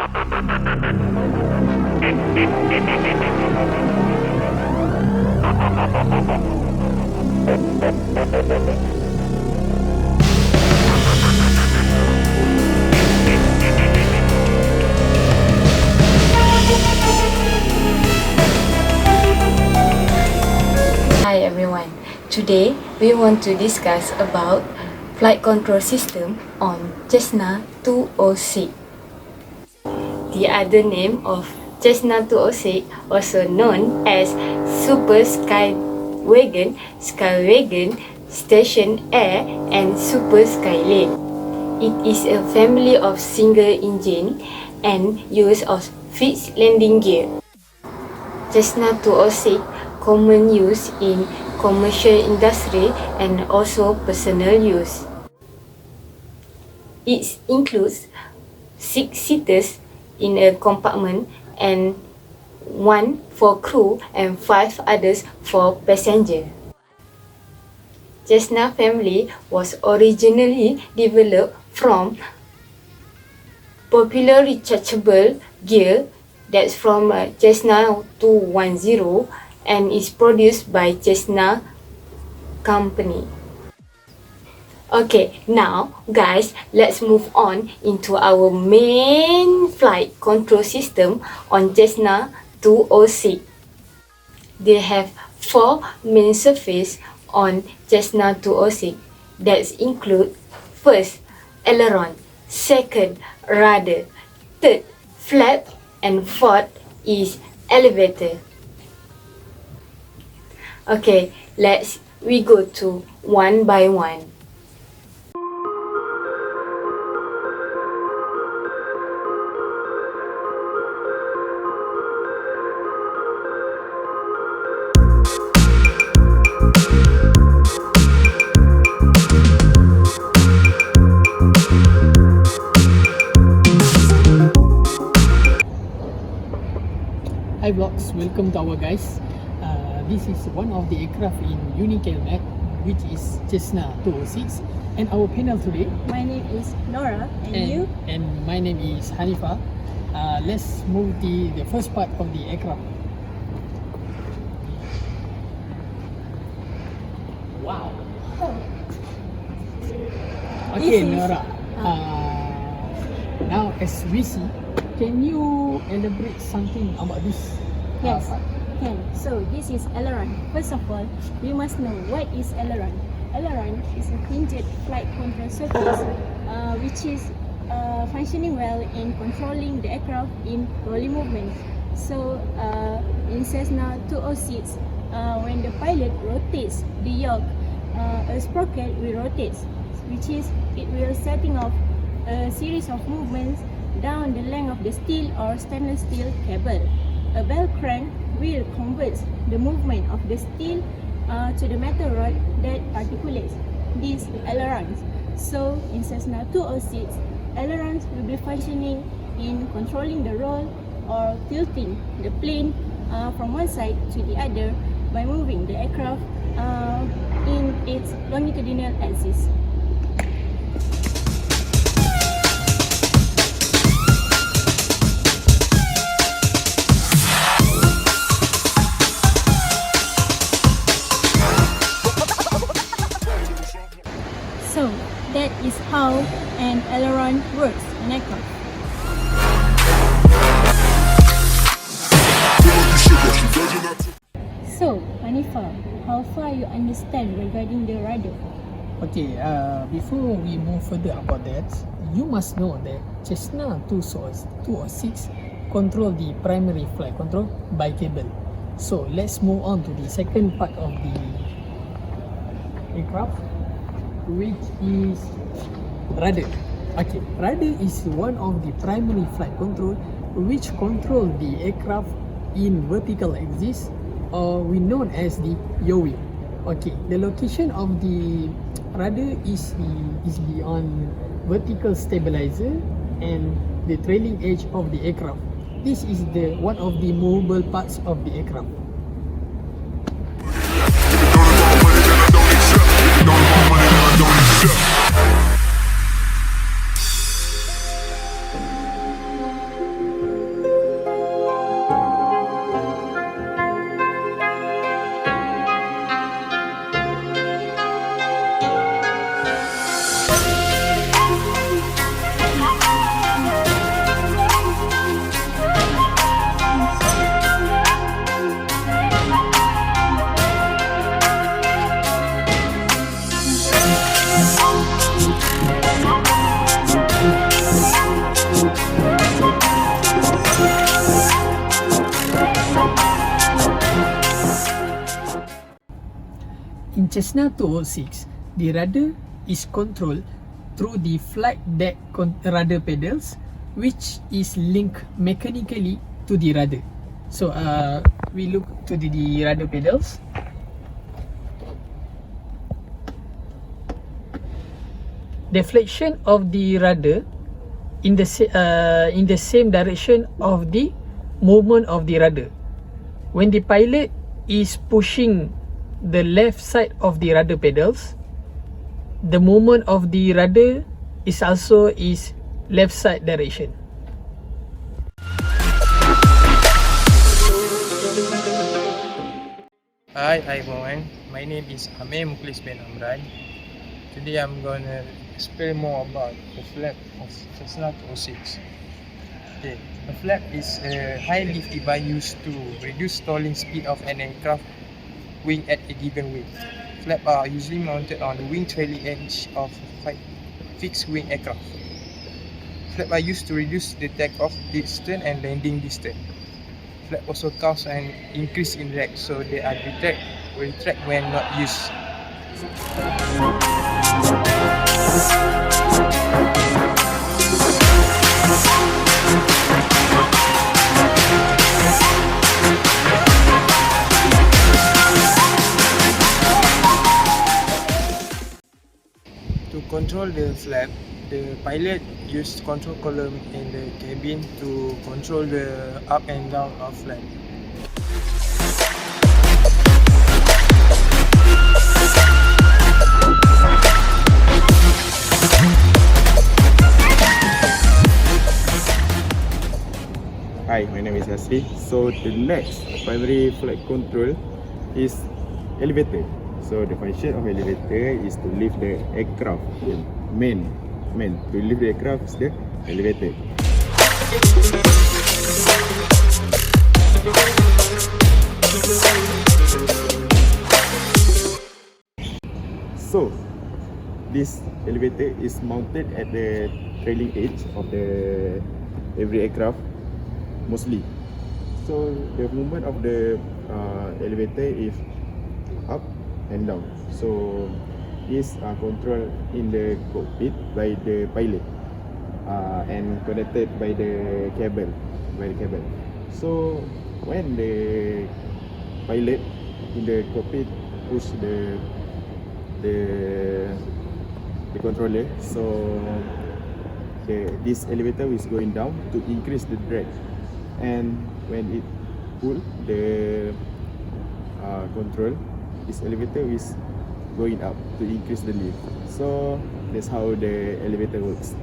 Hi everyone, today we want to discuss about flight control system on Cessna 206. The other name of Cessna 206, also known as Super Skywagon, Skywagon, Station Air and Super Skylane. It is a family of single engine and use of fixed landing gear. Cessna 206 common use in commercial industry and also personal use. It includes 6 seaters in a compartment and 1 for crew and 5 others for passenger. Cessna family was originally developed from popular rechargeable gear that's from Cessna 210 and is produced by Cessna company. Okay, now guys, let's move on into our main flight control system on Cessna 206. They have 4 main surfaces on Cessna 206 that include first, aileron, second, rudder, third, flap, and fourth is elevator. Okay, we go to one by one. Hi vlogs, welcome to our guys. This is one of the aircraft in Unicale Map, which is Cessna 206. And our panel today. My name is Nora, and you? And my name is Haniffa. Let's move the first part of the aircraft. Wow. Okay, Nora. Now as we see, can you elaborate something about this? Yes, can. So this is aileron. First of all, we must know what is aileron. Aileron is a hinged flight control surface which is functioning well in controlling the aircraft in rolling movement. So in Cessna 206, when the pilot rotates the yoke, a sprocket will rotate, which is it will setting off a series of movements down the length of the steel or stainless steel cable. A bell crank will convert the movement of the steel to the metal rod that articulates these ailerons. So in Cessna 206, ailerons will be functioning in controlling the roll or tilting the plane from one side to the other by moving the aircraft in its longitudinal axis. So that is how an aileron works in aircraft. So, Haniffa, how far you understand regarding the rudder? Okay, before we move further about that, you must know that Cessna 206 control the primary flight control by cable. So let's move on to the second part of the aircraft, which is rudder. Okay, rudder is one of the primary flight control which control the aircraft in vertical axis, or we known as the yaw wheel. Okay, the location of the rudder is beyond vertical stabilizer and the trailing edge of the aircraft. This is the one of the movable parts of the aircraft. Cessna 206, the rudder is controlled through the flight deck rudder pedals, which is linked mechanically to the rudder. So we look to the rudder pedals. Deflection of the rudder in the same direction of the movement of the rudder. When the pilot is pushing the left side of the rudder pedals, the movement of the rudder is also left side direction. Hi, I'm Mohamed. My name is Amir Mukhlis bin Amran. Today I'm gonna explain more about the flap of Cessna 206. Okay, a flap is a high lift device used to reduce stalling speed of an aircraft wing at a given weight. Flaps are usually mounted on the wing trailing edge of fixed wing aircraft. Flaps are used to reduce the takeoff distance and landing distance. Flaps also cause an increase in drag, so they are retract when not used. To control the flap, the pilot used control column in the cabin to control the up and down of flap. Hi, my name is Asri. So the next primary flight control is elevator. So the function of elevator is to lift the aircraft. The main to lift the aircraft is the elevator. So this elevator is mounted at the trailing edge of the every aircraft mostly. So the movement of the elevator is up and down. So is controlled in the cockpit by the pilot and connected by the cable. So when the pilot in the cockpit push the controller, so this elevator is going down to increase the drag, and when it pull the control, this elevator is going up to increase the lift. So that's how the elevator works.